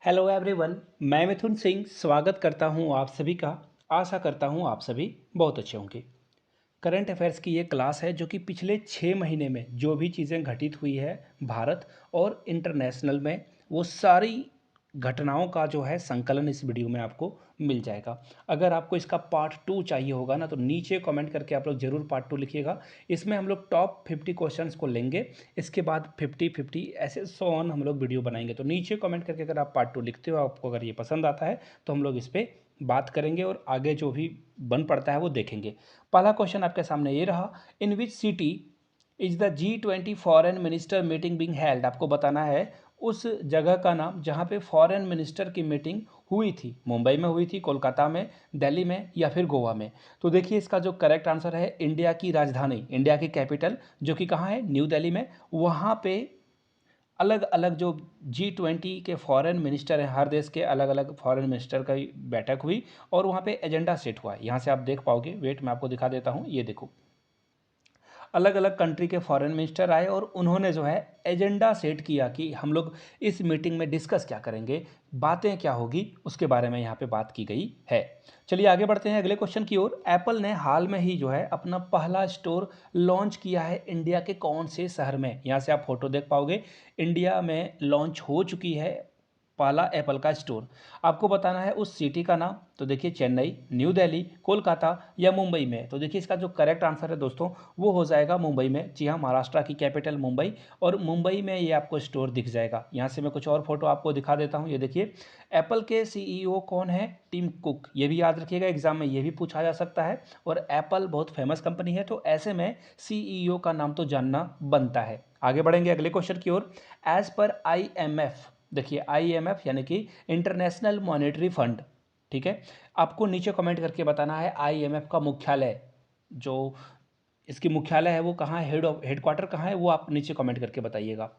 Hello everyone. मैं मिथुन सिंह स्वागत करता हूं आप सभी का। आशा करता हूं आप सभी बहुत अच्छे होंगे। करंट अफेयर्स की ये क्लास है जो कि पिछले 6 महीने में जो भी चीज़ें घटित हुई है भारत और इंटरनेशनल में, वो सारी घटनाओं का जो है संकलन इस वीडियो में आपको मिल जाएगा। अगर आपको इसका पार्ट 2 चाहिए होगा ना, तो नीचे कमेंट करके आप लोग जरूर पार्ट 2 लिखिएगा। इसमें हम लोग टॉप 50 क्वेश्चंस को लेंगे, इसके बाद 50-50 ऐसे सो ऑन हम लोग वीडियो बनाएंगे। तो नीचे कमेंट करके अगर आप पार्ट 2 लिखते हो, आपको अगर ये पसंद आता है तो हम लोग इस पर बात करेंगे और आगे जो भी बन पड़ता है वो देखेंगे। पहला क्वेश्चन आपके सामने ये रहा, in which city is the G20 foreign minister meeting being held. आपको बताना है उस जगह का नाम जहाँ पे फॉरेन मिनिस्टर की मीटिंग हुई थी। मुंबई में हुई थी, कोलकाता में, दिल्ली में या फिर गोवा में। तो देखिए इसका जो करेक्ट आंसर है, इंडिया की राजधानी, इंडिया की कैपिटल जो कि कहाँ है, न्यू दिल्ली में। वहाँ पे अलग अलग जो G20 के फॉरेन मिनिस्टर हैं, हर देश के अलग अलग फॉरेन मिनिस्टर का बैठक हुई और वहाँ पे एजेंडा सेट हुआ। यहाँ से आप देख पाओगे, वेट मैं आपको दिखा देता हूँ, ये देखो अलग अलग कंट्री के फॉरेन मिनिस्टर आए और उन्होंने जो है एजेंडा सेट किया कि हम लोग इस मीटिंग में डिस्कस क्या करेंगे, बातें क्या होगी, उसके बारे में यहाँ पे बात की गई है। चलिए आगे बढ़ते हैं अगले क्वेश्चन की ओर। एप्पल ने हाल में ही जो है अपना पहला स्टोर लॉन्च किया है इंडिया के कौन से शहर में। यहाँ से आप फोटो देख पाओगे, इंडिया में लॉन्च हो चुकी है पहला एप्पल का स्टोर। आपको बताना है उस सिटी का नाम। तो देखिए चेन्नई, न्यू दिल्ली, कोलकाता या मुंबई में। तो देखिए इसका जो करेक्ट आंसर है दोस्तों, वो हो जाएगा मुंबई में। जी हाँ, महाराष्ट्र की कैपिटल मुंबई, और मुंबई में ये आपको स्टोर दिख जाएगा। यहाँ से मैं कुछ और फोटो आपको दिखा देता हूँ। ये देखिए एप्पल के सीईओ कौन है, टिम कुक। ये भी याद रखिएगा, एग्जाम में ये भी पूछा जा सकता है। और एप्पल बहुत फेमस कंपनी है, तो ऐसे में सीईओ का नाम तो जानना बनता है। आगे बढ़ेंगे अगले क्वेश्चन की ओर। एज पर IMF, देखिए IMF यानी कि इंटरनेशनल मॉनेटरी फंड, ठीक है। आपको नीचे कमेंट करके बताना है IMF का मुख्यालय, जो इसकी मुख्यालय है वो कहाँ है, हेडक्वार्टर कहाँ है, वो आप नीचे कमेंट करके बताइएगा।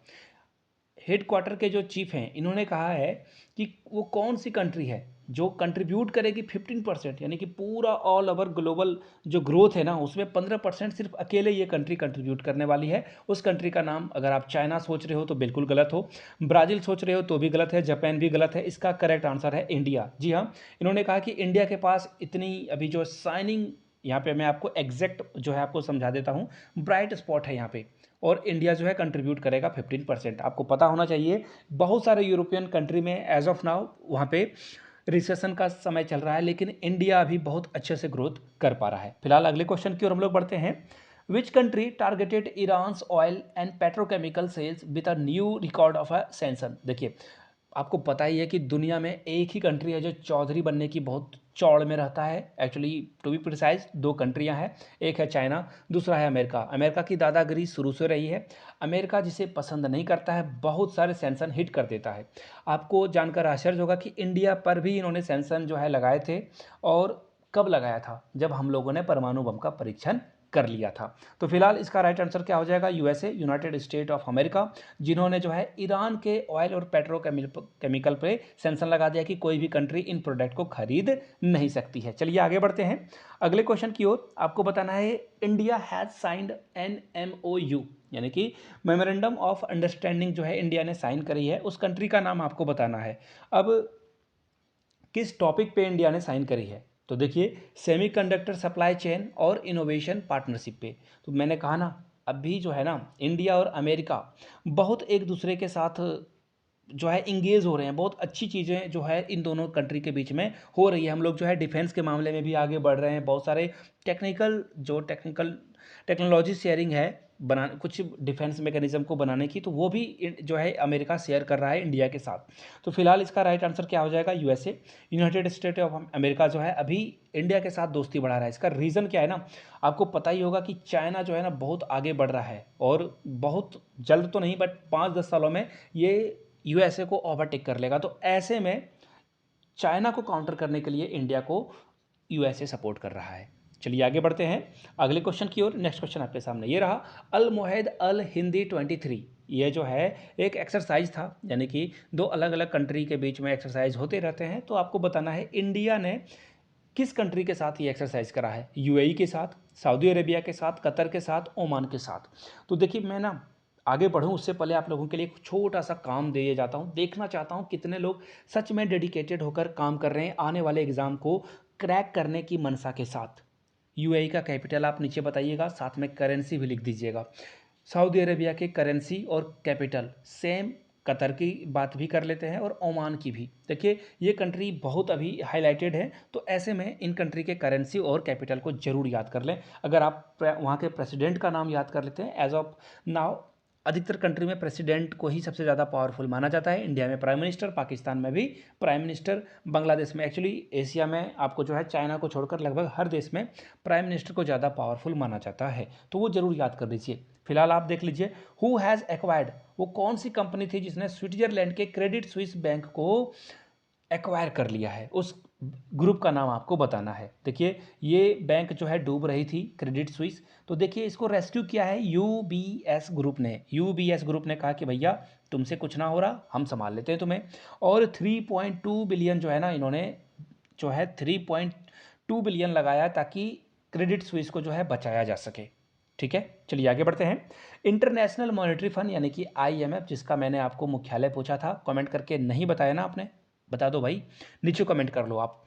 हेडक्वार्टर के जो चीफ हैं, इन्होंने कहा है कि वो कौन सी कंट्री है जो कंट्रीब्यूट करेगी 15%, यानी कि पूरा ऑल ओवर ग्लोबल जो ग्रोथ है ना, उसमें 15% सिर्फ अकेले ये कंट्री कंट्रीब्यूट करने वाली है। उस कंट्री का नाम, अगर आप चाइना सोच रहे हो तो बिल्कुल गलत हो, ब्राज़ील सोच रहे हो तो भी गलत है, जापान भी गलत है। इसका करेक्ट आंसर है इंडिया। जी हाँ, इन्होंने कहा कि इंडिया के पास इतनी अभी जो साइनिंग, यहाँ पे मैं आपको एग्जैक्ट जो है आपको समझा देता हूँ, ब्राइट स्पॉट है यहाँ पे, और इंडिया जो है कंट्रीब्यूट करेगा 15%। आपको पता होना चाहिए बहुत सारे यूरोपियन कंट्री में एज ऑफ नाउ वहाँ पे रिसेशन का समय चल रहा है, लेकिन इंडिया अभी बहुत अच्छे से ग्रोथ कर पा रहा है। फिलहाल अगले क्वेश्चन की ओर हम लोग बढ़ते हैं। Which country targeted Iran's oil and petrochemical sales with a new record of a sanction. देखिए आपको पता ही है कि दुनिया में एक ही कंट्री है जो चौधरी बनने की बहुत चौड़ में रहता है। एक्चुअली टू बी प्रिसाइज, दो कंट्रियां हैं, एक है चाइना, दूसरा है अमेरिका। अमेरिका की दादागिरी शुरू से रही है। अमेरिका जिसे पसंद नहीं करता है, बहुत सारे सैंक्शन हिट कर देता है। आपको जानकर आश्चर्य होगा कि इंडिया पर भी इन्होंने सैंक्शन जो है लगाए थे, और कब लगाया था, जब हम लोगों ने परमाणु बम का परीक्षण कर लिया था। तो फिलहाल इसका राइट आंसर क्या हो जाएगा, USA, United state of America, जिन्होंने जो है ईरान के ऑयल और पेट्रोकेमिकल पे सेंक्शन लगा दिया कि कोई भी कंट्री इन प्रोडक्ट को खरीद नहीं सकती है। चलिए आगे बढ़ते हैं अगले क्वेश्चन की ओर। आपको बताना है India has signed an MOU, यानी कि मेमोरेंडम ऑफ अंडरस्टैंडिंग जो है इंडिया ने साइन करी है, उस कंट्री का नाम आपको बताना है। अब किस टॉपिक पे इंडिया ने साइन करी है, तो देखिए सेमीकंडक्टर सप्लाई चेन और इनोवेशन पार्टनरशिप पे। तो मैंने कहा ना, अभी जो है ना इंडिया और अमेरिका बहुत एक दूसरे के साथ जो है इंगेज हो रहे हैं। बहुत अच्छी चीज़ें जो है इन दोनों कंट्री के बीच में हो रही है। हम लोग जो है डिफेंस के मामले में भी आगे बढ़ रहे हैं। बहुत सारे टेक्निकल टेक्नोलॉजी शेयरिंग है, बना कुछ डिफेंस मैकेनिज्म को बनाने की, तो वो भी जो है अमेरिका शेयर कर रहा है इंडिया के साथ। तो फिलहाल इसका राइट आंसर क्या हो जाएगा, USA, United state of America जो है अभी इंडिया के साथ दोस्ती बढ़ा रहा है। इसका रीज़न क्या है ना, आपको पता ही होगा कि चाइना जो है ना बहुत आगे बढ़ रहा है, और बहुत जल्द तो नहीं बट 5-10 सालों में ये यूएसए को ओवरटेक कर लेगा। तो ऐसे में चाइना को काउंटर करने के लिए इंडिया को यूएसए सपोर्ट कर रहा है। चलिए आगे बढ़ते हैं अगले क्वेश्चन की ओर। नेक्स्ट क्वेश्चन आपके सामने ये रहा, अल मुहिद अल हिंदी 23, ये जो है एक एक्सरसाइज था, यानी कि दो अलग अलग कंट्री के बीच में एक्सरसाइज होते रहते हैं। तो आपको बताना है इंडिया ने किस कंट्री के साथ ये एक्सरसाइज करा है, यूएई के साथ, सऊदी अरेबिया के साथ, कतर के साथ, ओमान के साथ। तो देखिए मैं ना आगे बढ़ूं उससे पहले आप लोगों के लिए एक छोटा सा काम दिए जाता हूं, देखना चाहता हूं कितने लोग सच में डेडिकेटेड होकर काम कर रहे हैं आने वाले एग्ज़ाम को क्रैक करने की मनसा के साथ। यूएई का कैपिटल आप नीचे बताइएगा, साथ में करेंसी भी लिख दीजिएगा। सऊदी अरेबिया के करेंसी और कैपिटल सेम। कतर की बात भी कर लेते हैं और ओमान की भी। देखिए ये कंट्री बहुत अभी हाईलाइटेड है, तो ऐसे में इन कंट्री के करेंसी और कैपिटल को जरूर याद कर लें। अगर आप वहाँ के प्रेसिडेंट का नाम याद कर लेते हैं, एज ऑफ नाउ अधिकतर कंट्री में प्रेसिडेंट को ही सबसे ज़्यादा पावरफुल माना जाता है। इंडिया में प्राइम मिनिस्टर, पाकिस्तान में भी प्राइम मिनिस्टर, बांग्लादेश में, एक्चुअली एशिया में आपको जो है चाइना को छोड़कर लगभग हर देश में प्राइम मिनिस्टर को ज़्यादा पावरफुल माना जाता है, तो वो जरूर याद कर लीजिए। फिलहाल आप देख लीजिए, हु हैज़ एक्वायर्ड, वो कौन सी कंपनी थी जिसने स्विट्जरलैंड के क्रेडिट स्विस बैंक को एक्वायर कर लिया है, उस ग्रुप का नाम आपको बताना है। देखिए ये बैंक जो है डूब रही थी, क्रेडिट स्विस, तो देखिए इसको रेस्क्यू किया है यूबीएस ग्रुप ने। यूबीएस ग्रुप ने कहा कि भैया तुमसे कुछ ना हो रहा, हम संभाल लेते हैं तुम्हें। और 3.2 बिलियन जो है ना, इन्होंने जो है 3.2 बिलियन लगाया ताकि क्रेडिट स्विस को जो है बचाया जा सके। ठीक है, चलिए आगे बढ़ते हैं। इंटरनेशनल मॉनेटरी फंड यानी कि आईएमएफ, जिसका मैंने आपको मुख्यालय पूछा था, कमेंट करके नहीं बताया ना आपने, बता दो भाई, नीचे कमेंट कर लो आप।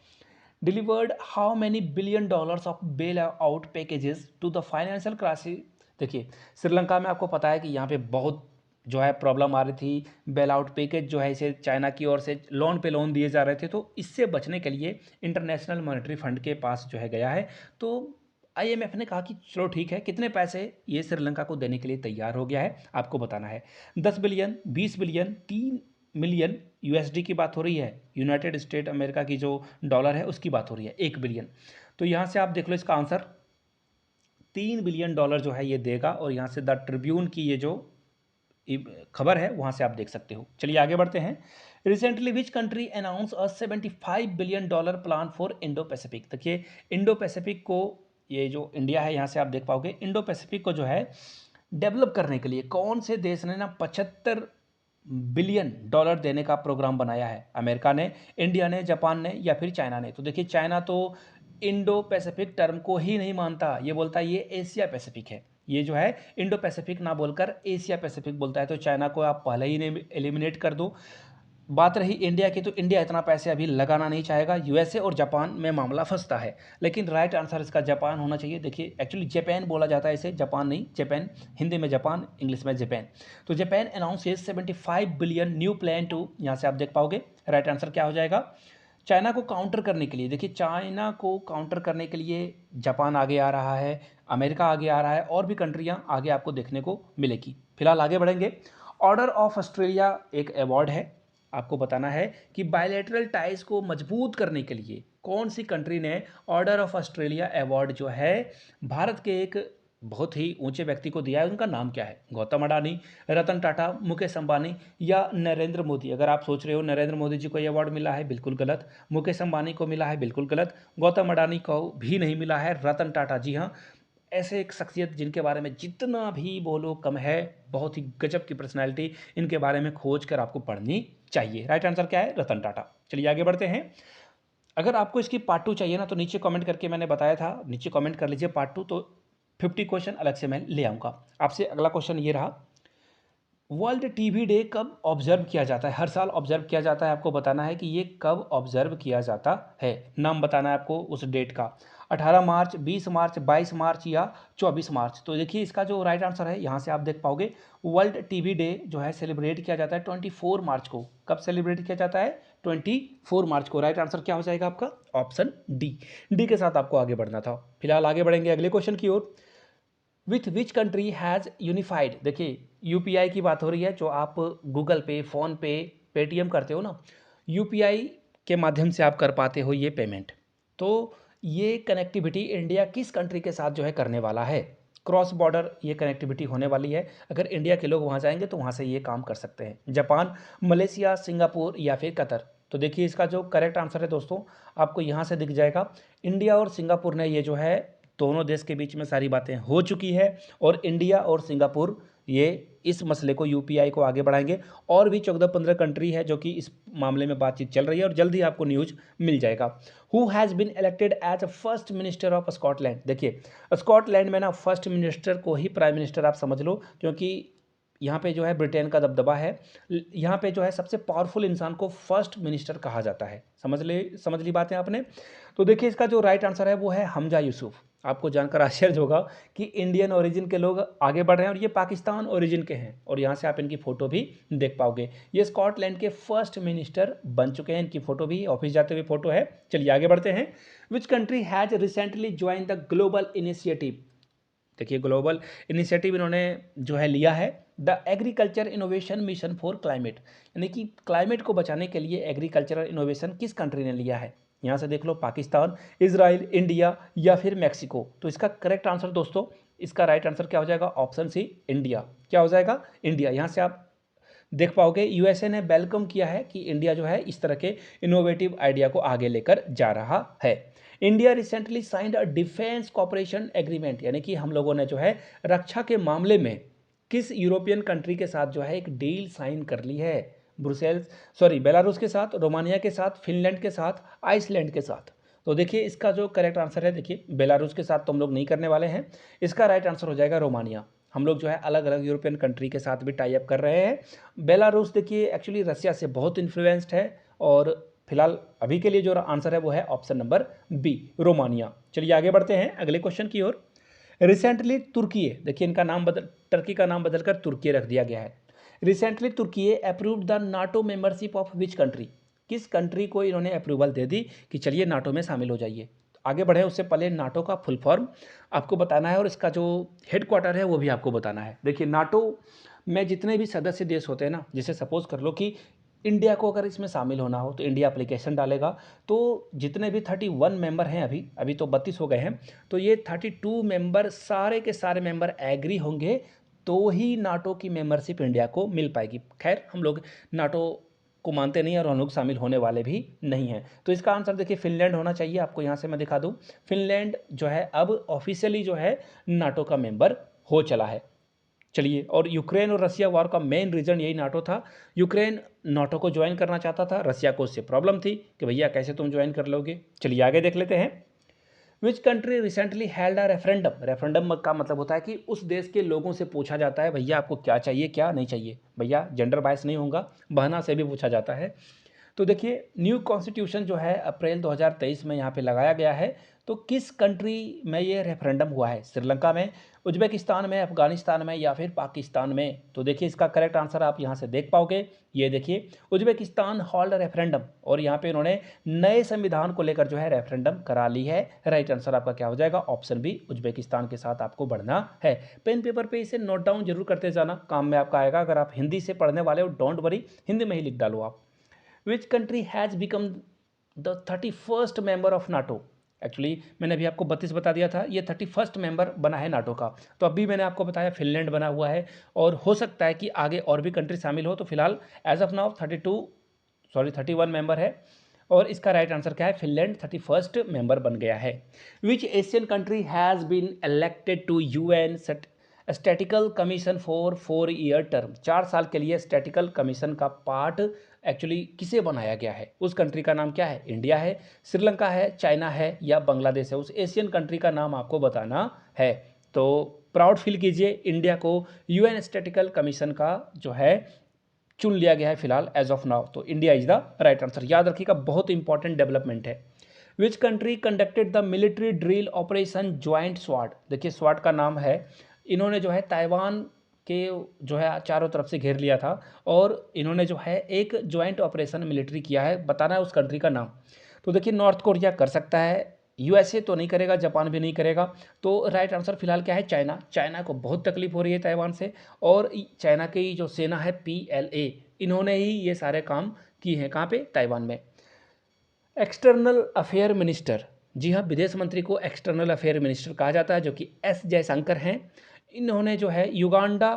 Delivered how many billion dollars of bail out packages to the financial crisis. देखिए श्रीलंका में आपको पता है कि यहाँ पे बहुत जो है प्रॉब्लम आ रही थी, बेल आउट पैकेज जो है इसे चाइना की ओर से लोन पे लोन दिए जा रहे थे, तो इससे बचने के लिए इंटरनेशनल मॉनेटरी फंड के पास जो है गया है। तो आईएमएफ ने कहा कि चलो ठीक है, कितने पैसे ये श्रीलंका को देने के लिए तैयार हो गया है, आपको बताना है। 10 बिलियन, 20 बिलियन, 3 मिलियन यूएसडी की बात हो रही है, यूनाइटेड स्टेट अमेरिका की जो डॉलर है उसकी बात हो रही है, 1 बिलियन। तो यहाँ से आप देख लो इसका आंसर 3 बिलियन डॉलर जो है ये देगा, और यहाँ से द ट्रिब्यून की ये जो खबर है वहाँ से आप देख सकते हो। चलिए आगे बढ़ते हैं। Recently which country announce a $75 billion plan for Indo Pacific. देखिए इंडो पैसिफिक को, ये जो इंडिया है यहाँ से आप देख पाओगे, इंडो पैसिफिक को जो है डेवलप करने के लिए कौन से देश ने ना 75 बिलियन डॉलर देने का प्रोग्राम बनाया है। अमेरिका ने, इंडिया ने, जापान ने या फिर चाइना ने। तो देखिए चाइना तो इंडो पैसिफिक टर्म को ही नहीं मानता, ये बोलता है ये एशिया पैसिफिक है। ये जो है इंडो पैसिफिक ना बोलकर एशिया पैसिफिक बोलता है, तो चाइना को आप पहले ही ने एलिमिनेट कर दो। बात रही इंडिया की, तो इंडिया इतना पैसे अभी लगाना नहीं चाहेगा, यूएसए और जापान में मामला फंसता है, लेकिन राइट आंसर इसका जापान होना चाहिए। देखिए एक्चुअली जापान बोला जाता है इसे, जापान नहीं, जापान, हिंदी में जापान, इंग्लिश में जापान। तो Japan announces 75 billion new plan to, यहाँ से आप देख पाओगे राइट आंसर क्या हो जाएगा, चाइना को काउंटर करने के लिए। देखिए चाइना को काउंटर करने के लिए जापान आगे आ रहा है, अमेरिका आगे आ रहा है, और भी कंट्रियां आगे आपको देखने को मिलेगी। फिलहाल आगे बढ़ेंगे। ऑर्डर ऑफ ऑस्ट्रेलिया एक अवार्ड है, आपको बताना है कि बायलैटरल टाइज को मजबूत करने के लिए कौन सी कंट्री ने ऑर्डर ऑफ ऑस्ट्रेलिया अवार्ड जो है भारत के एक बहुत ही ऊंचे व्यक्ति को दिया है। उनका नाम क्या है? गौतम अडानी, रतन टाटा, मुकेश अंबानी या नरेंद्र मोदी। अगर आप सोच रहे हो नरेंद्र मोदी जी को ये अवार्ड मिला है, बिल्कुल गलत। मुकेश अंबानी को मिला है, बिल्कुल गलत। गौतम अडानी को भी नहीं मिला है। रतन टाटा, जी हाँ, ऐसे एक शख्सियत जिनके बारे में जितना भी बोलो कम है, बहुत ही गजब की पर्सनैलिटी, इनके बारे में खोज कर आपको पढ़नी चाहिए। राइट आंसर क्या है? रतन टाटा। चलिए आगे बढ़ते हैं। अगर आपको इसकी पार्ट 2 चाहिए ना, तो नीचे कमेंट करके, मैंने बताया था नीचे कमेंट कर लीजिए पार्ट 2, तो 50 क्वेश्चन अलग से मैं ले आऊँगा। आपसे अगला क्वेश्चन ये रहा, वर्ल्ड टीबी डे कब ऑब्जर्व किया जाता है? हर साल ऑब्जर्व किया जाता है, आपको बताना है कि ये कब ऑब्जर्व किया जाता है। नाम बताना है आपको उस डेट का, 18 मार्च, 20 मार्च, 22 मार्च या 24 मार्च। तो देखिए इसका जो राइट आंसर है यहाँ से आप देख पाओगे, वर्ल्ड टीबी डे जो है सेलिब्रेट किया जाता है 24 मार्च को। कब सेलिब्रेट किया जाता है? 24 मार्च को। राइट आंसर क्या हो जाएगा आपका? Option D. डी के साथ आपको आगे बढ़ना था। फिलहाल आगे बढ़ेंगे अगले क्वेश्चन की ओर। With which country has unified. देखिए यूपीआई की बात हो रही है, जो आप गूगल पे, फ़ोन पे, पेटीएम करते हो ना, यूपीआई के माध्यम से आप कर पाते हो ये पेमेंट। तो ये कनेक्टिविटी इंडिया किस कंट्री के साथ जो है करने वाला है? क्रॉस बॉर्डर ये कनेक्टिविटी होने वाली है। अगर इंडिया के लोग वहाँ जाएंगे तो वहाँ से ये काम कर सकते हैं। जापान, मलेशिया, सिंगापुर या फिर कतर। तो देखिए इसका जो करेक्ट आंसर है दोस्तों, आपको यहाँ से दिख जाएगा, इंडिया और सिंगापुर ने ये जो है, दोनों देश के बीच में सारी बातें हो चुकी है, और इंडिया और सिंगापुर ये इस मसले को, यूपीआई को आगे बढ़ाएंगे। और भी 14-15 कंट्री है जो कि इस मामले में बातचीत चल रही है, और जल्दी आपको न्यूज़ मिल जाएगा। Who has been elected as a first minister of Scotland. देखिए स्कॉटलैंड में ना फर्स्ट मिनिस्टर को ही प्राइम मिनिस्टर आप समझ लो, क्योंकि यहाँ पे जो है ब्रिटेन का दबदबा है। यहाँ पे जो है सबसे पावरफुल इंसान को फर्स्ट मिनिस्टर कहा जाता है। समझ ली बातें आपने। तो देखिए इसका जो राइट आंसर है वो है हमजा यूसुफ। आपको जानकर आश्चर्य होगा कि इंडियन ओरिजिन के लोग आगे बढ़ रहे हैं और ये पाकिस्तान ओरिजिन के हैं, और यहाँ से आप इनकी फ़ोटो भी देख पाओगे। ये स्कॉटलैंड के फर्स्ट मिनिस्टर बन चुके हैं। इनकी फ़ोटो भी ऑफिस जाते हुए फ़ोटो है। चलिए आगे बढ़ते हैं। Which country has recently join the global initiative. देखिए ग्लोबल इनिशिएटिव इन्होंने जो है लिया है, the agriculture innovation mission for climate, यानी कि क्लाइमेट को बचाने के लिए एग्रीकल्चरल इनोवेशन किस कंट्री ने लिया है। यहाँ से देख लो, पाकिस्तान, इजराइल, इंडिया या फिर मैक्सिको। तो इसका करेक्ट आंसर दोस्तों, इसका राइट आंसर क्या हो जाएगा, ऑप्शन सी इंडिया। क्या हो जाएगा, इंडिया। यहाँ से आप देख पाओगे यूएसए ने वेलकम किया है कि इंडिया जो है इस तरह के इनोवेटिव आइडिया को आगे लेकर जा रहा है। India recently signed a defence cooperation agreement, यानी कि हम लोगों ने जो है रक्षा के मामले में किस यूरोपियन कंट्री के साथ जो है एक डील साइन कर ली है। बेलारूस के साथ, रोमानिया के साथ, फिनलैंड के साथ, आइसलैंड के साथ। तो देखिए इसका जो करेक्ट आंसर है, देखिए बेलारूस के साथ तो हम लोग नहीं करने वाले हैं। इसका राइट आंसर हो जाएगा रोमानिया। हम लोग जो है अलग अलग यूरोपियन कंट्री के साथ भी टाई अप कर रहे हैं। बेलारूस देखिए एक्चुअली रसिया से बहुत इन्फ्लुएंस्ड है, और फिलहाल अभी के लिए जो आंसर है वो है ऑप्शन नंबर बी, रोमानिया। चलिए आगे बढ़ते हैं अगले क्वेश्चन की ओर। रिसेंटली तुर्की, देखिए इनका नाम टर्की का नाम बदलकर तुर्की रख दिया गया है। Recently Turkey approved the NATO membership of which country, किस कंट्री को इन्होंने अप्रूवल दे दी कि चलिए नाटो में शामिल हो जाइए। आगे बढ़े उससे पहले नाटो का फुल फॉर्म आपको बताना है, और इसका जो हेडक्वार्टर है वो भी आपको बताना है। देखिए नाटो में जितने भी सदस्य देश होते हैं ना, जैसे सपोज कर लो कि इंडिया को अगर इसमें शामिल होना हो तो इंडिया एप्लीकेशन डालेगा, तो जितने भी 31 मेंबर हैं, अभी अभी तो 32 हो गए हैं, तो ये 32 मेंबर सारे के सारे मेंबर एग्री होंगे तो ही नाटो की मेंबरशिप इंडिया को मिल पाएगी। खैर हम लोग नाटो को मानते नहीं और हम लोग शामिल होने वाले भी नहीं हैं। तो इसका आंसर देखिए फिनलैंड होना चाहिए। आपको यहाँ से मैं दिखा दूँ, फिनलैंड जो है अब ऑफिशियली जो है नाटो का मेंबर हो चला है। चलिए, और यूक्रेन और रसिया वॉर का मेन रीज़न यही नाटो था। यूक्रेन नाटो को ज्वाइन करना चाहता था, रसिया को उससे प्रॉब्लम थी कि भैया कैसे तुम ज्वाइन कर लोगे। चलिए आगे देख लेते हैं। Which country recently held a referendum, referendum का मतलब होता है कि उस देश के लोगों से पूछा जाता है भैया आपको क्या चाहिए क्या नहीं चाहिए। भैया जेंडर बायस नहीं होगा, बहना से भी पूछा जाता है। तो देखिए न्यू कॉन्स्टिट्यूशन जो है अप्रैल 2023 में यहाँ पे लगाया गया है। तो किस कंट्री में ये रेफरेंडम हुआ है, श्रीलंका में, उज्बेकिस्तान में, अफगानिस्तान में या फिर पाकिस्तान में। तो देखिए इसका करेक्ट आंसर आप यहाँ से देख पाओगे। ये देखिए उज्बेकिस्तान हॉल्ड रेफरेंडम, और यहाँ पे इन्होंने नए संविधान को लेकर जो है रेफरेंडम करा ली है। राइट आंसर आपका क्या हो जाएगा, ऑप्शन बी, उज्बेकिस्तान के साथ आपको बढ़ना है। पेन पेपर पे इसे नोट डाउन जरूर करते जाना, काम में आपका आएगा। अगर आप हिंदी से पढ़ने वाले हो डोंट वरी, हिंदी में ही लिख डालो आप। विच country has become the 31st member of NATO. Actually मैंने अभी आपको 32 बता दिया था, ये 31st मेंबर बना है नाटो का। तो अभी मैंने आपको बताया फिनलैंड बना हुआ है, और हो सकता है कि आगे और भी कंट्री शामिल हो। तो फिलहाल एज ऑफ नाउ 31 मेंबर है, और इसका राइट आंसर क्या है, फिनलैंड 31st मेंबर बन गया है। Which Asian country has been elected to UN statistical commission for 4 year term, 4 साल के लिए स्टैटिकल कमीशन का पार्ट एक्चुअली किसे बनाया गया है। उस कंट्री का नाम क्या है, इंडिया है, श्रीलंका है, चाइना है या बांग्लादेश है। उस एशियन कंट्री का नाम आपको बताना है। तो प्राउड फील कीजिए, इंडिया को यूएन स्टैटिकल कमीशन का जो है चुन लिया गया है फिलहाल एज ऑफ नाउ। तो India is the right answer. याद रखिएगा, बहुत इंपॉर्टेंट डेवलपमेंट है। Which country conducted the military drill operation joint स्वाड। देखिए स्वाड का नाम है, इन्होंने जो है ताइवान के जो है चारों तरफ से घेर लिया था, और इन्होंने जो है एक ज्वाइंट ऑपरेशन मिलिट्री किया है। बताना है उस कंट्री का नाम। तो देखिए नॉर्थ कोरिया कर सकता है, यूएसए तो नहीं करेगा, जापान भी नहीं करेगा। तो राइट आंसर फिलहाल क्या है, चाइना। चाइना को बहुत तकलीफ हो रही है ताइवान से, और चाइना की जो सेना है PLA, इन्होंने ही ये सारे काम किए हैं। कहाँ पे, ताइवान में। एक्सटर्नल अफेयर मिनिस्टर, जी हाँ, विदेश मंत्री को एक्सटर्नल अफेयर मिनिस्टर कहा जाता है, जो कि एस जयशंकर हैं। इन्होंने जो है युगांडा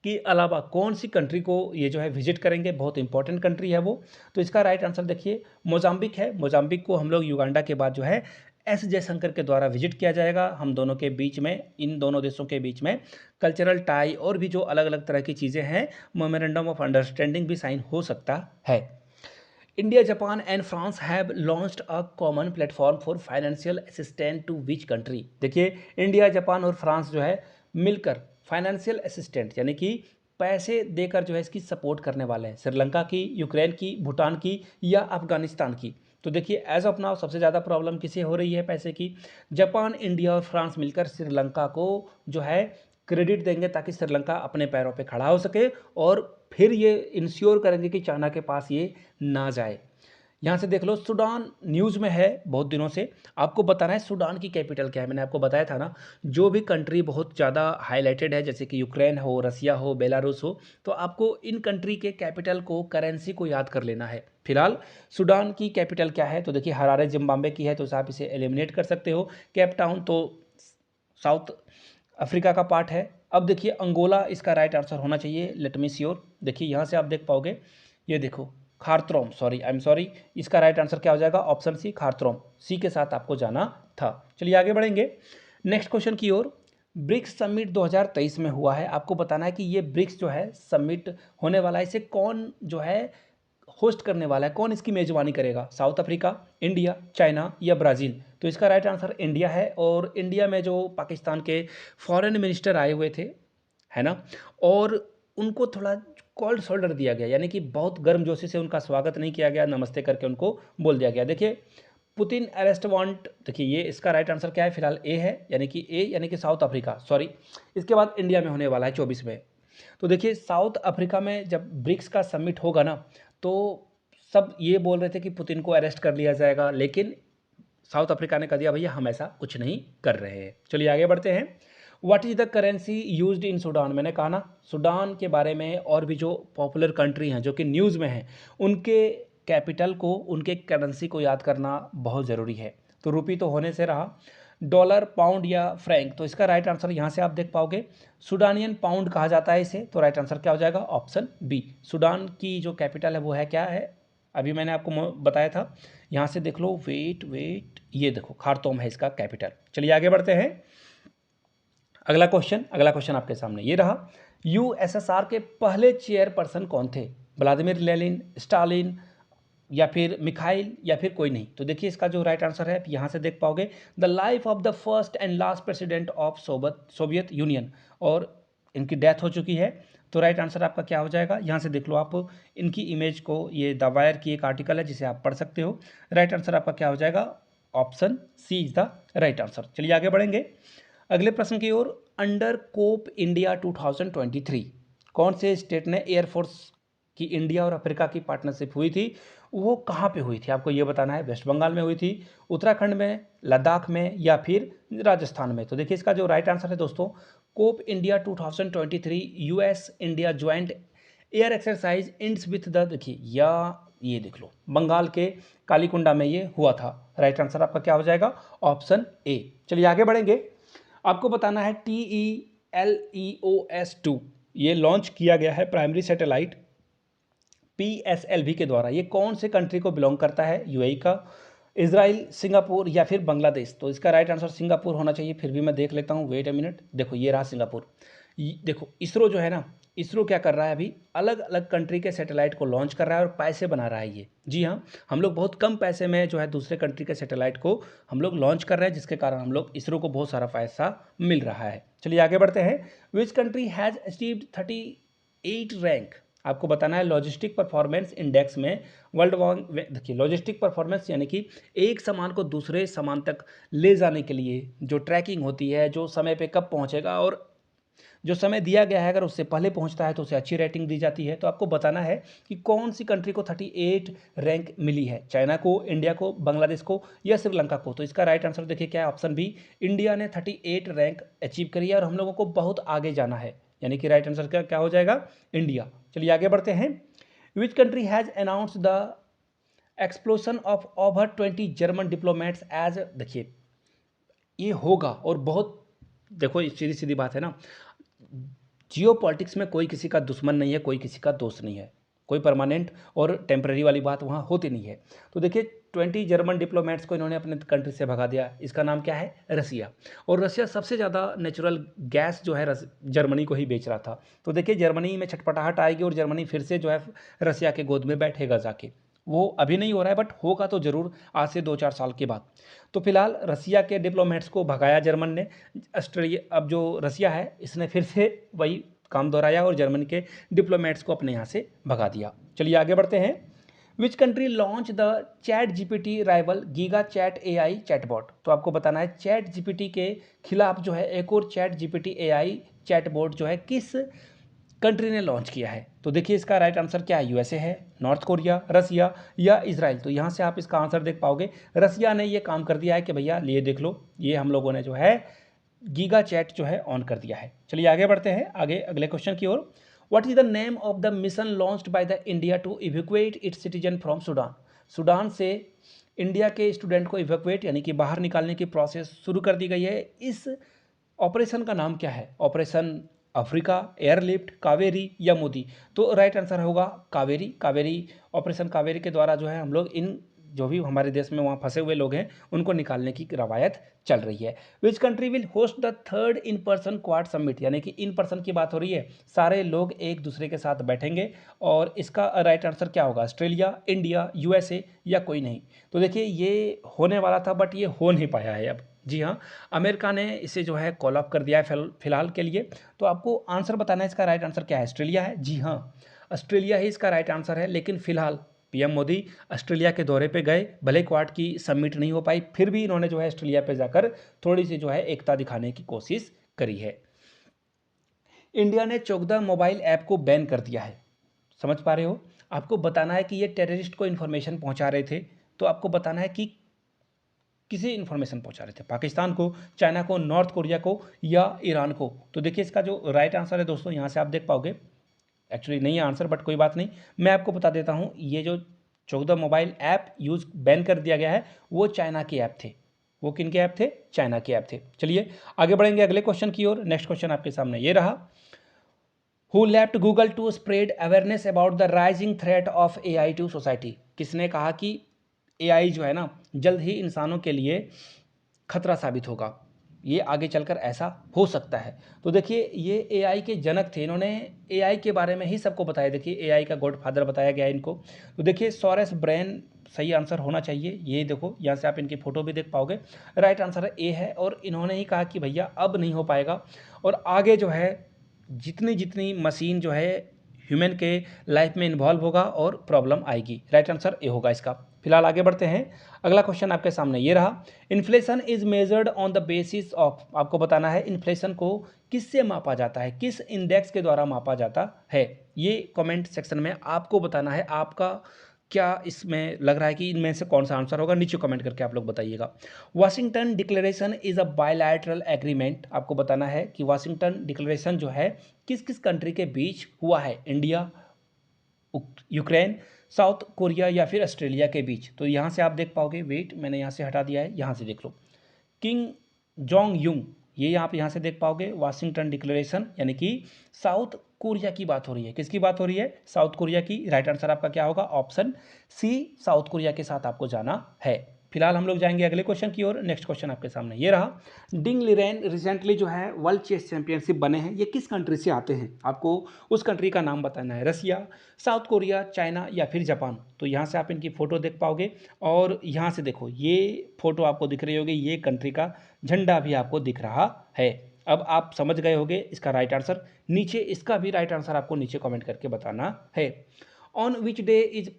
के अलावा कौन सी कंट्री को ये जो है विजिट करेंगे, बहुत इंपॉर्टेंट कंट्री है वो। तो इसका राइट आंसर देखिए मोजाम्बिक है। मोजाम्बिक को हम लोग युगांडा के बाद जो है एस जयशंकर के द्वारा विजिट किया जाएगा। हम दोनों के बीच में, इन दोनों देशों के बीच में कल्चरल टाई और भी जो अलग अलग तरह की चीज़ें हैं, मेमोरेंडम ऑफ अंडरस्टैंडिंग भी साइन हो सकता है। India, Japan and France have launched a common platform for financial assistance to which country. देखिए इंडिया, जापान और फ्रांस जो है मिलकर फाइनेंशियल असिस्टेंट यानी कि पैसे देकर जो है इसकी सपोर्ट करने वाले हैं, श्रीलंका की, यूक्रेन की, भूटान की या अफगानिस्तान की। तो देखिए एज ऑफ नाउ सबसे ज़्यादा प्रॉब्लम किसे हो रही है पैसे की? जापान, इंडिया और फ्रांस मिलकर श्रीलंका को जो है क्रेडिट देंगे ताकि श्रीलंका अपने पैरों पे खड़ा हो सके और फिर ये इंश्योर करेंगे कि चाइना के पास ये ना जाए। यहाँ से देख लो, सूडान न्यूज़ में है बहुत दिनों से। आपको बताना है सूडान की कैपिटल क्या है। मैंने आपको बताया था ना, जो भी कंट्री बहुत ज़्यादा हाईलाइटेड है जैसे कि यूक्रेन हो, रसिया हो, बेलारूस हो, तो आपको इन कंट्री के कैपिटल को, करेंसी को याद कर लेना है। फिलहाल सूडान की कैपिटल क्या है? तो देखिए हरारे जिम्बाब्वे की है, तो आप इसे एलिमिनेट कर सकते हो। केप टाउन तो साउथ अफ्रीका का पार्ट है। अब देखिए अंगोला इसका राइट आंसर होना चाहिए। लेट मी श्योर, देखिए यहाँ से आप देख पाओगे, ये देखो Khartoum, sorry I am sorry, इसका राइट आंसर क्या हो जाएगा? ऑप्शन सी, खारतूम। सी के साथ आपको जाना था। चलिए आगे बढ़ेंगे नेक्स्ट क्वेश्चन की ओर। ब्रिक्स समिट 2023 में हुआ है। आपको बताना है कि ये ब्रिक्स जो है समिट होने वाला है, इसे कौन जो है होस्ट करने वाला है, कौन इसकी मेजबानी करेगा? साउथ अफ्रीका, इंडिया, चाइना या ब्राज़ील? तो इसका राइट आंसर इंडिया है। और इंडिया में जो पाकिस्तान के फॉरेन मिनिस्टर आए हुए थे, है ना, और उनको थोड़ा कोल्ड शोल्डर दिया गया, यानी कि बहुत गर्मजोशी से उनका स्वागत नहीं किया गया, नमस्ते करके उनको बोल दिया गया। देखिए पुतिन अरेस्ट वांट, देखिए ये इसका राइट आंसर क्या है? फिलहाल ए है, यानी कि ए यानी कि साउथ अफ्रीका, सॉरी। इसके बाद इंडिया में होने वाला है 24 में। तो देखिए साउथ अफ्रीका में जब ब्रिक्स का समिट होगा ना, तो सब ये बोल रहे थे कि पुतिन को अरेस्ट कर लिया जाएगा, लेकिन साउथ अफ्रीका ने कह दिया भैया हम ऐसा कुछ नहीं कर रहे हैं। चलिए आगे बढ़ते हैं। What is the currency used in Sudan? मैंने कहा ना सूडान के बारे में, और भी जो पॉपुलर कंट्री हैं जो कि न्यूज़ में हैं, उनके कैपिटल को, उनके करेंसी को याद करना बहुत ज़रूरी है। तो रुपी तो होने से रहा, डॉलर, पाउंड या फ्रैंक? तो इसका राइट आंसर यहाँ से आप देख पाओगे, सूडानियन पाउंड कहा जाता है इसे। तो राइट आंसर क्या हो जाएगा? Option B. सूडान की जो कैपिटल है वो है, क्या है? अभी मैंने आपको बताया था। यहाँ से देख लो, वेट वेट, ये देखो खारतूम है इसका कैपिटल। चलिए आगे बढ़ते हैं। अगला क्वेश्चन आपके सामने ये रहा। यूएसएसआर के पहले चेयरपर्सन कौन थे? व्लादिमीर लेनिन, स्टालिन या फिर मिखाइल या फिर कोई नहीं? तो देखिए इसका जो राइट आंसर है यहाँ से देख पाओगे, the life of the first and last president of Soviet union, और इनकी डेथ हो चुकी है। तो राइट आंसर आपका क्या हो जाएगा? यहाँ से देख लो आप इनकी इमेज को, ये द वायर की एक आर्टिकल है जिसे आप पढ़ सकते हो। राइट आंसर आपका क्या हो जाएगा? Option c is the right answer. चलिए आगे बढ़ेंगे अगले प्रश्न की ओर। अंडर कोप इंडिया 2023 कौन से स्टेट ने एयरफोर्स की इंडिया और अफ्रीका की पार्टनरशिप हुई थी? वो कहाँ पे हुई थी आपको ये बताना है। वेस्ट बंगाल में हुई थी, उत्तराखंड में, लद्दाख में या फिर राजस्थान में? तो देखिए इसका जो राइट आंसर है दोस्तों, Cope India 2023 US India joint air exercise ends with the, देखिए या ये देख लो बंगाल के कालीकुंडा में ये हुआ था। राइट आंसर आपका क्या हो जाएगा? Option A. चलिए आगे बढ़ेंगे। आपको बताना है TELEOS-2 ये लॉन्च किया गया है प्राइमरी सैटेलाइट PSLV के द्वारा। ये कौन से कंट्री को बिलोंग करता है? यूएई का, इजराइल, सिंगापुर या फिर बांग्लादेश? तो इसका राइट आंसर सिंगापुर होना चाहिए। फिर भी मैं देख लेता हूँ, वेट अ मिनट। देखो ये रहा सिंगापुर। देखो इसरो जो है ना, इसरो क्या कर रहा है अभी, अलग अलग कंट्री के सैटेलाइट को लॉन्च कर रहा है और पैसे बना रहा है ये। जी हाँ, हम लोग बहुत कम पैसे में जो है दूसरे कंट्री के सैटेलाइट को हम लोग लॉन्च कर रहे हैं, जिसके कारण हम लोग इसरो को बहुत सारा पैसा मिल रहा है। चलिए आगे बढ़ते हैं। Which country has achieved 38 rank? आपको बताना है लॉजिस्टिक परफॉर्मेंस इंडेक्स में वर्ल्ड वाइड। देखिए लॉजिस्टिक परफॉर्मेंस यानी कि एक सामान को दूसरे सामान तक ले जाने के लिए जो ट्रैकिंग होती है, जो समय पे कब पहुंचेगा, और जो समय दिया गया है अगर उससे पहले पहुंचता है तो उसे अच्छी रेटिंग दी जाती है। तो आपको बताना है कि कौन सी कंट्री को 38 रैंक मिली है, चाइना को, इंडिया को, बांग्लादेश को या श्रीलंका को? तो इसका राइट आंसर देखिए क्या है? ऑप्शन बी, इंडिया ने 38 रैंक अचीव करी है और हम लोगों को बहुत आगे जाना है, यानी कि राइट आंसर क्या हो जाएगा? इंडिया। चलिए आगे बढ़ते हैं। Which country has announce the explosion of over 20 German diplomats as? देखिए ये होगा, और बहुत, देखो सीधी सीधी बात है ना, जियो पॉलिटिक्स में कोई किसी का दुश्मन नहीं है, कोई किसी का दोस्त नहीं है, कोई परमानेंट और टेम्पररी वाली बात वहाँ होती नहीं है। तो देखिए 20 जर्मन डिप्लोमेट्स को इन्होंने अपने कंट्री से भगा दिया। इसका नाम क्या है? रसिया। और रसिया सबसे ज़्यादा नेचुरल गैस जो है जर्मनी को ही बेच रहा था। तो देखिए जर्मनी में छटपटाहट आएगी और जर्मनी फिर से जो है रसिया के गोद में बैठेगा जाके। वो अभी नहीं हो रहा है, बट होगा तो ज़रूर आज से 2-4 साल के बाद। तो फिलहाल रसिया के डिप्लोमेट्स को भगाया जर्मन ने। ऑस्ट्रेलिया, अब जो रसिया है इसने फिर से वही काम दोहराया और जर्मनी के डिप्लोमेट्स को अपने यहाँ से भगा दिया। चलिए आगे बढ़ते हैं। Which country launch the chat GPT rival giga chad AI chatbot. तो आपको बताना है चैट जीपीटी के खिलाफ जो है एक और चैट जीपीटी एआई चैटबॉट जो है किस कंट्री ने लॉन्च किया है। तो देखिए इसका राइट आंसर क्या है, यूएसए है, नॉर्थ कोरिया, रसिया या इजराइल। तो यहाँ से आप इसका आंसर देख पाओगे, रसिया ने ये काम कर दिया है कि भैया ये देख लो, ये हम लोगों ने जो है गीगा चैट जो है ऑन कर दिया है। चलिए आगे बढ़ते हैं, आगे अगले क्वेश्चन की ओर। What is the name of the mission launched by the India to evacuate its citizen from Sudan. Sudan से इंडिया के स्टूडेंट को इवैक्यूएट यानी कि बाहर निकालने की प्रोसेस शुरू कर दी गई है। इस ऑपरेशन का नाम क्या है, ऑपरेशन अफ्रीका, एयरलिफ्ट, कावेरी या मोदी। तो राइट आंसर होगा कावेरी। कावेरी ऑपरेशन कावेरी के द्वारा जो है हम लोग इन जो भी हमारे देश में वहाँ फंसे हुए लोग हैं उनको निकालने की रवायत चल रही है। Which country will host the third in person quad summit, यानी कि इन पर्सन की बात हो रही है, सारे लोग एक दूसरे के साथ बैठेंगे और इसका राइट आंसर क्या होगा, ऑस्ट्रेलिया, इंडिया, यूएसए या कोई नहीं। तो देखिए ये होने वाला था बट ये हो नहीं पाया है अब। जी हाँ, अमेरिका ने इसे जो है कॉल अप कर दिया है फिलहाल के लिए। तो आपको आंसर बताना है इसका राइट आंसर क्या है, ऑस्ट्रेलिया है। जी हाँ, ऑस्ट्रेलिया ही इसका राइट आंसर है। लेकिन फिलहाल पीएम मोदी ऑस्ट्रेलिया के दौरे पे गए, भले क्वाड की समिट नहीं हो पाई, फिर भी इन्होंने जो है ऑस्ट्रेलिया पे जाकर थोड़ी सी जो है एकता दिखाने की कोशिश करी है। इंडिया ने 14 मोबाइल ऐप को बैन कर दिया है, समझ पा रहे हो। आपको बताना है कि ये टेररिस्ट को इन्फॉर्मेशन पहुंचा रहे थे। तो आपको बताना है कि किसे इन्फॉर्मेशन पहुंचा रहे थे, पाकिस्तान को, चाइना को, नॉर्थ कोरिया को या ईरान को। तो देखिए इसका जो राइट आंसर है दोस्तों, यहाँ से आप देख पाओगे, एक्चुअली नहीं है आंसर बट कोई बात नहीं, मैं आपको बता देता हूँ। ये जो 14 मोबाइल ऐप यूज़ बैन कर दिया गया है वो चाइना के ऐप थे। वो किन के ऐप थे, चाइना के ऐप थे। चलिए आगे बढ़ेंगे अगले क्वेश्चन की ओर। नेक्स्ट क्वेश्चन आपके सामने ये रहा। Who left Google to spread awareness about the rising threat of AI to society. किसने कहा कि एआई जो है ना जल्द ही इंसानों के लिए खतरा साबित होगा, ये आगे चलकर ऐसा हो सकता है। तो देखिए ये एआई के जनक थे, इन्होंने एआई के बारे में ही सबको बताया। देखिए एआई का गॉडफादर बताया गया है इनको। तो देखिए सॉरेस ब्रेन सही आंसर होना चाहिए। ये देखो यहाँ से आप इनकी फ़ोटो भी देख पाओगे, राइट आंसर ए है। और इन्होंने ही कहा कि भैया अब नहीं हो पाएगा और आगे जो है जितनी जितनी मशीन जो है ह्यूमन के लाइफ में इन्वॉल्व होगा और प्रॉब्लम आएगी। राइट आंसर ए होगा इसका। फिलहाल आगे बढ़ते हैं, अगला क्वेश्चन आपके सामने ये रहा। Inflation is measured on the basis of. आपको बताना है इन्फ्लेशन को किससे मापा जाता है, किस इंडेक्स के द्वारा मापा जाता है। ये कमेंट सेक्शन में आपको बताना है, आपका क्या इसमें लग रहा है कि इनमें से कौन सा आंसर होगा, नीचे कमेंट करके आप लोग बताइएगा। Washington declaration is a bilateral agreement. आपको बताना है कि वाशिंगटन डिक्लेरेशन जो है किस किस कंट्री के बीच हुआ है, इंडिया, यूक्रेन, साउथ कोरिया या फिर ऑस्ट्रेलिया के बीच। तो यहाँ से आप देख पाओगे, वेट मैंने यहाँ से हटा दिया है, यहाँ से देख लो, किंग जोंग यूंग, ये आप यहाँ से देख पाओगे। वाशिंगटन डिक्लेरेशन यानी कि साउथ कोरिया की बात हो रही है। किसकी बात हो रही है, साउथ कोरिया की। राइट आंसर आपका क्या होगा, ऑप्शन सी, साउथ कोरिया के साथ आपको जाना है। फिलहाल हम लोग जाएंगे अगले क्वेश्चन की ओर। नेक्स्ट क्वेश्चन आपके सामने ये रहा। डिंग लिरेन रिसेंटली जो है वर्ल्ड चेस चैंपियनशिप बने हैं, ये किस कंट्री से आते हैं। आपको उस कंट्री का नाम बताना है, रसिया, साउथ कोरिया, चाइना या फिर जापान। तो यहाँ से आप इनकी फ़ोटो देख पाओगे और यहाँ से देखो ये फ़ोटो आपको दिख रही होगी, ये कंट्री का झंडा भी आपको दिख रहा है। अब आप समझ गए होंगे इसका राइट आंसर। नीचे इसका भी राइट आंसर आपको नीचे कमेंट करके बताना है। On which day is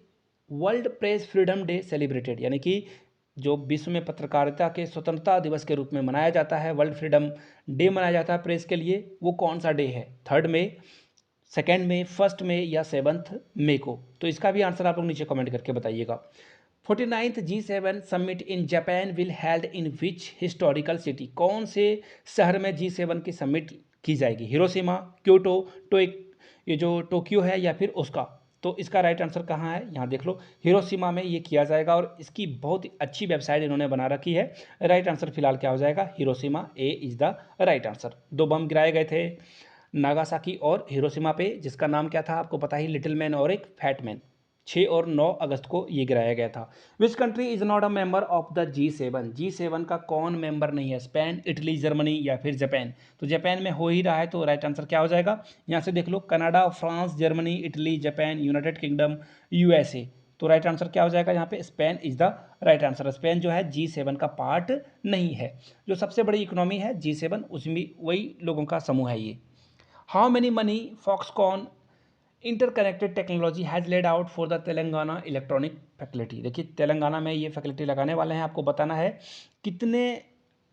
world press freedom day celebrated, यानी कि जो विश्व में पत्रकारिता के स्वतंत्रता दिवस के रूप में मनाया जाता है, वर्ल्ड फ्रीडम डे मनाया जाता है प्रेस के लिए, वो कौन सा डे है, 3 मई, 2 मई, 1 मई या 7 मई को। तो इसका भी आंसर आप लोग नीचे कमेंट करके बताइएगा। 49th G7 summit in Japan will held in which historical city. कौन से शहर में G7 की समिट की जाएगी, हिरोशिमा, क्योटो, ये जो टोक्यो है या फिर उसका। तो इसका राइट आंसर कहाँ है, यहाँ देख लो, हिरोशिमा में ये किया जाएगा और इसकी बहुत ही अच्छी वेबसाइट इन्होंने बना रखी है। राइट आंसर फिलहाल क्या हो जाएगा, Hiroshima, A is the right answer. 2 बम गिराए गए थे नागासाकी और हिरोशिमा पे, जिसका नाम क्या था आपको पता ही, लिटिल मैन और एक फैट मैन। 6 और 9 अगस्त को ये गिराया गया था। Which country is not a member of the G7। G7 का कौन मेंबर नहीं है, स्पेन, इटली, जर्मनी या फिर जापान। तो जापान में हो ही रहा है, तो राइट आंसर क्या हो जाएगा, यहाँ से देख लो, Canada, France, Germany, Italy, Japan, United Kingdom, USA. तो राइट आंसर क्या हो जाएगा यहाँ पे, Spain is the right answer. Spain जो है G7 का पार्ट नहीं है। जो सबसे बड़ी इकोनॉमी है G7, उसमें वही लोगों का समूह है ये। How many money Foxconn interconnected technology has laid out for the Telangana electronic facility. देखिए तेलंगाना में ये फैसिलिटी लगाने वाले हैं, आपको बताना है कितने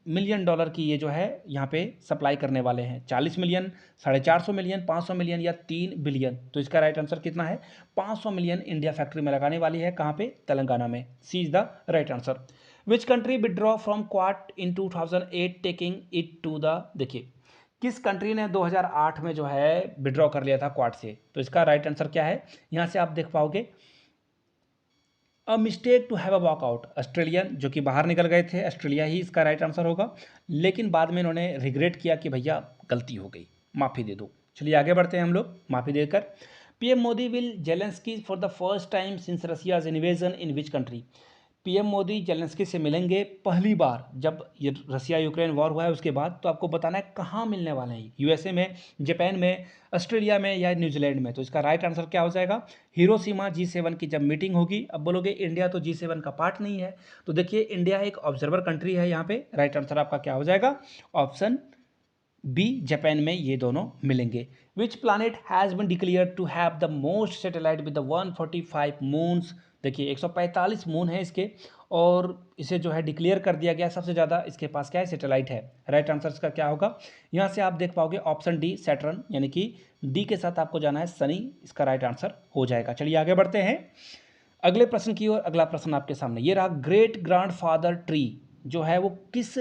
मिलियन डॉलर की ये जो है यहाँ पे सप्लाई करने वाले हैं। 40 मिलियन, 450 मिलियन, 500 मिलियन या 3 बिलियन। तो इसका राइट आंसर कितना है, 500 मिलियन इंडिया फैक्ट्री में लगाने वाली है। कहाँ पे, तेलंगाना में। C is the right answer. Which country withdraw from Quad in 2008 taking it to the, देखिए किस कंट्री ने 2008 में जो है विड्रॉ कर लिया था क्वाड से। तो इसका राइट आंसर क्या है, यहाँ से आप देख पाओगे, a mistake to have a walkout. Australian जो कि बाहर निकल गए थे, ऑस्ट्रेलिया ही इसका राइट आंसर होगा। लेकिन बाद में इन्होंने रिग्रेट किया कि भैया गलती हो गई, माफ़ी दे दो। चलिए आगे बढ़ते हैं हम लोग माफ़ी देकर। PM Modi will Zelensky for the first time since Russia's invasion in which country. PM Modi Zelensky से मिलेंगे पहली बार जब ये रसिया यूक्रेन वॉर हुआ है उसके बाद। तो आपको बताना है कहाँ मिलने वाले हैं, यूएसए में, जापान में, ऑस्ट्रेलिया में या न्यूजीलैंड में। तो इसका राइट आंसर क्या हो जाएगा, हिरोशिमा G7 की जब मीटिंग होगी। अब बोलोगे इंडिया तो G7 का पार्ट नहीं है, तो देखिए इंडिया एक ऑब्जर्वर कंट्री है यहाँ पे। राइट आंसर आपका क्या हो जाएगा, ऑप्शन बी, जापान में ये दोनों मिलेंगे। Which planet has been declared to have the most satellite with the 145 moons. देखिए 145 मून है इसके, और इसे जो है डिक्लेयर कर दिया गया सबसे ज़्यादा इसके पास क्या है, सैटेलाइट है। राइट आंसर इसका क्या होगा, यहाँ से आप देख पाओगे ऑप्शन डी, सैटर्न, यानी कि डी के साथ आपको जाना है शनि, इसका राइट आंसर हो जाएगा। चलिए आगे बढ़ते हैं अगले प्रश्न की ओर। अगला प्रश्न आपके सामने ये रहा, ग्रेट ग्रैंडफादर ट्री जो है वो किस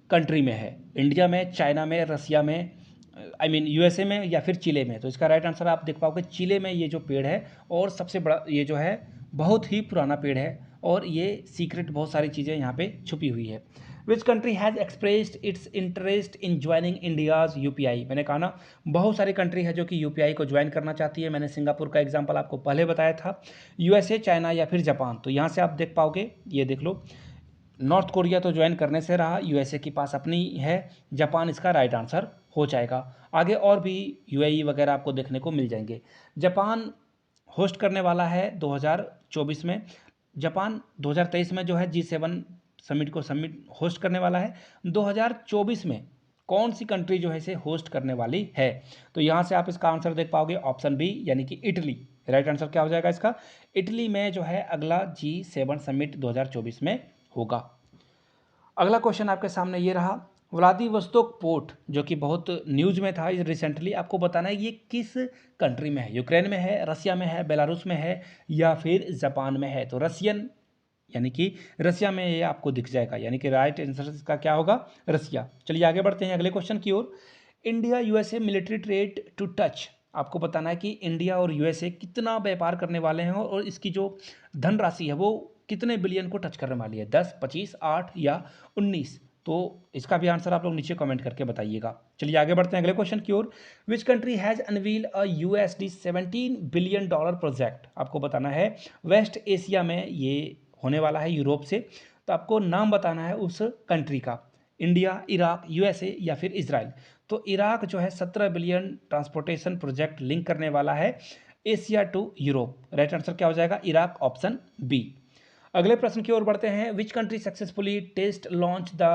कंट्री में है, इंडिया में, चाइना में, रसिया में, आई मीन यूएसए में या फिर चिले में। तो इसका राइट आंसर आप देख पाओगे चिले में ये जो पेड़ है, और सबसे बड़ा ये जो है बहुत ही पुराना पेड़ है, और ये सीक्रेट बहुत सारी चीज़ें यहाँ पे छुपी हुई है। Which country has expressed it's interest in joining India's UPI. मैंने कहा ना बहुत सारी कंट्री है जो कि यूपीआई को ज्वाइन करना चाहती है। मैंने सिंगापुर का एग्जाम्पल आपको पहले बताया था, यूएसए, चाइना या फिर जापान। तो यहाँ से आप देख पाओगे, ये देख लो, नॉर्थ कोरिया तो ज्वाइन करने से रहा, यूएसए के पास अपनी है, जापान इसका राइट आंसर हो जाएगा। आगे और भी यूएई वगैरह आपको देखने को मिल जाएंगे। जापान होस्ट करने वाला है 2024 में, जापान 2023 में जो है G7 समिट को होस्ट करने वाला है। 2024 में कौन सी कंट्री जो है इसे होस्ट करने वाली है, तो यहाँ से आप इसका आंसर देख पाओगे, ऑप्शन बी यानी कि इटली। राइट आंसर क्या हो जाएगा इसका, इटली में जो है अगला G7 समिट 2024 में होगा। अगला क्वेश्चन आपके सामने ये रहा, व्लादिवोस्तोक पोर्ट जो कि बहुत न्यूज़ में था रिसेंटली, आपको बताना है ये किस कंट्री में है, यूक्रेन में है, रसिया में है, बेलारूस में है या फिर जापान में है। तो रसियन यानी कि रसिया में ये आपको दिख जाएगा, यानी कि राइट आंसर इसका क्या होगा, रसिया। चलिए आगे बढ़ते हैं अगले क्वेश्चन की ओर। India USA military trade to touch. आपको बताना है कि इंडिया और यूएसए कितना व्यापार करने वाले हैं, और इसकी जो धनराशि है वो कितने बिलियन को टच करने वाली है, 10, 25, 8 या 19। तो इसका भी आंसर आप लोग नीचे कमेंट करके बताइएगा। चलिए आगे बढ़ते हैं अगले क्वेश्चन की ओर। Which country has unveil a $17 billion project. आपको बताना है वेस्ट एशिया में ये होने वाला है, यूरोप से। तो आपको नाम बताना है उस कंट्री का, इंडिया, इराक, यूएसए या फिर इजराइल। तो इराक जो है 17 बिलियन ट्रांसपोर्टेशन प्रोजेक्ट लिंक करने वाला है Asia to Europe. Right answer क्या हो जाएगा, इराक, ऑप्शन बी। अगले प्रश्न की ओर बढ़ते हैं। Which country successfully test launch the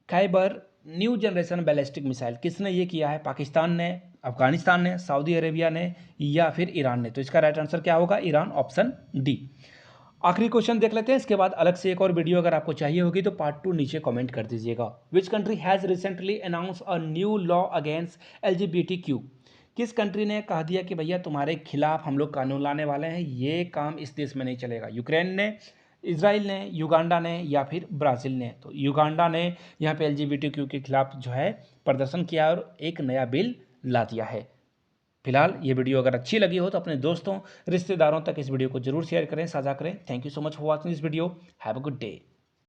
Khyber new generation ballistic missile. किसने ये किया है, पाकिस्तान ने, अफगानिस्तान ने, सऊदी अरेबिया ने या फिर ईरान ने। तो इसका राइट आंसर क्या होगा, ईरान, ऑप्शन डी। आखिरी क्वेश्चन देख लेते हैं, इसके बाद अलग से एक और वीडियो अगर आपको चाहिए होगी तो पार्ट 2 नीचे कमेंट कर दीजिएगा। विच country has recently announce a new law against LGBTQ। किस कंट्री ने कह दिया कि भैया तुम्हारे खिलाफ हम लोग कानून लाने वाले हैं, ये काम इस देश में नहीं चलेगा। यूक्रेन ने, इजराइल ने, युगांडा ने या फिर ब्राज़ील ने। तो युगांडा ने यहाँ पे LGBTQ के खिलाफ जो है प्रदर्शन किया और एक नया बिल ला दिया है। फिलहाल ये वीडियो अगर अच्छी लगी हो तो अपने दोस्तों, रिश्तेदारों तक इस वीडियो को जरूर शेयर करें, साझा करें। Thank you so much for watching this video. Have a good day.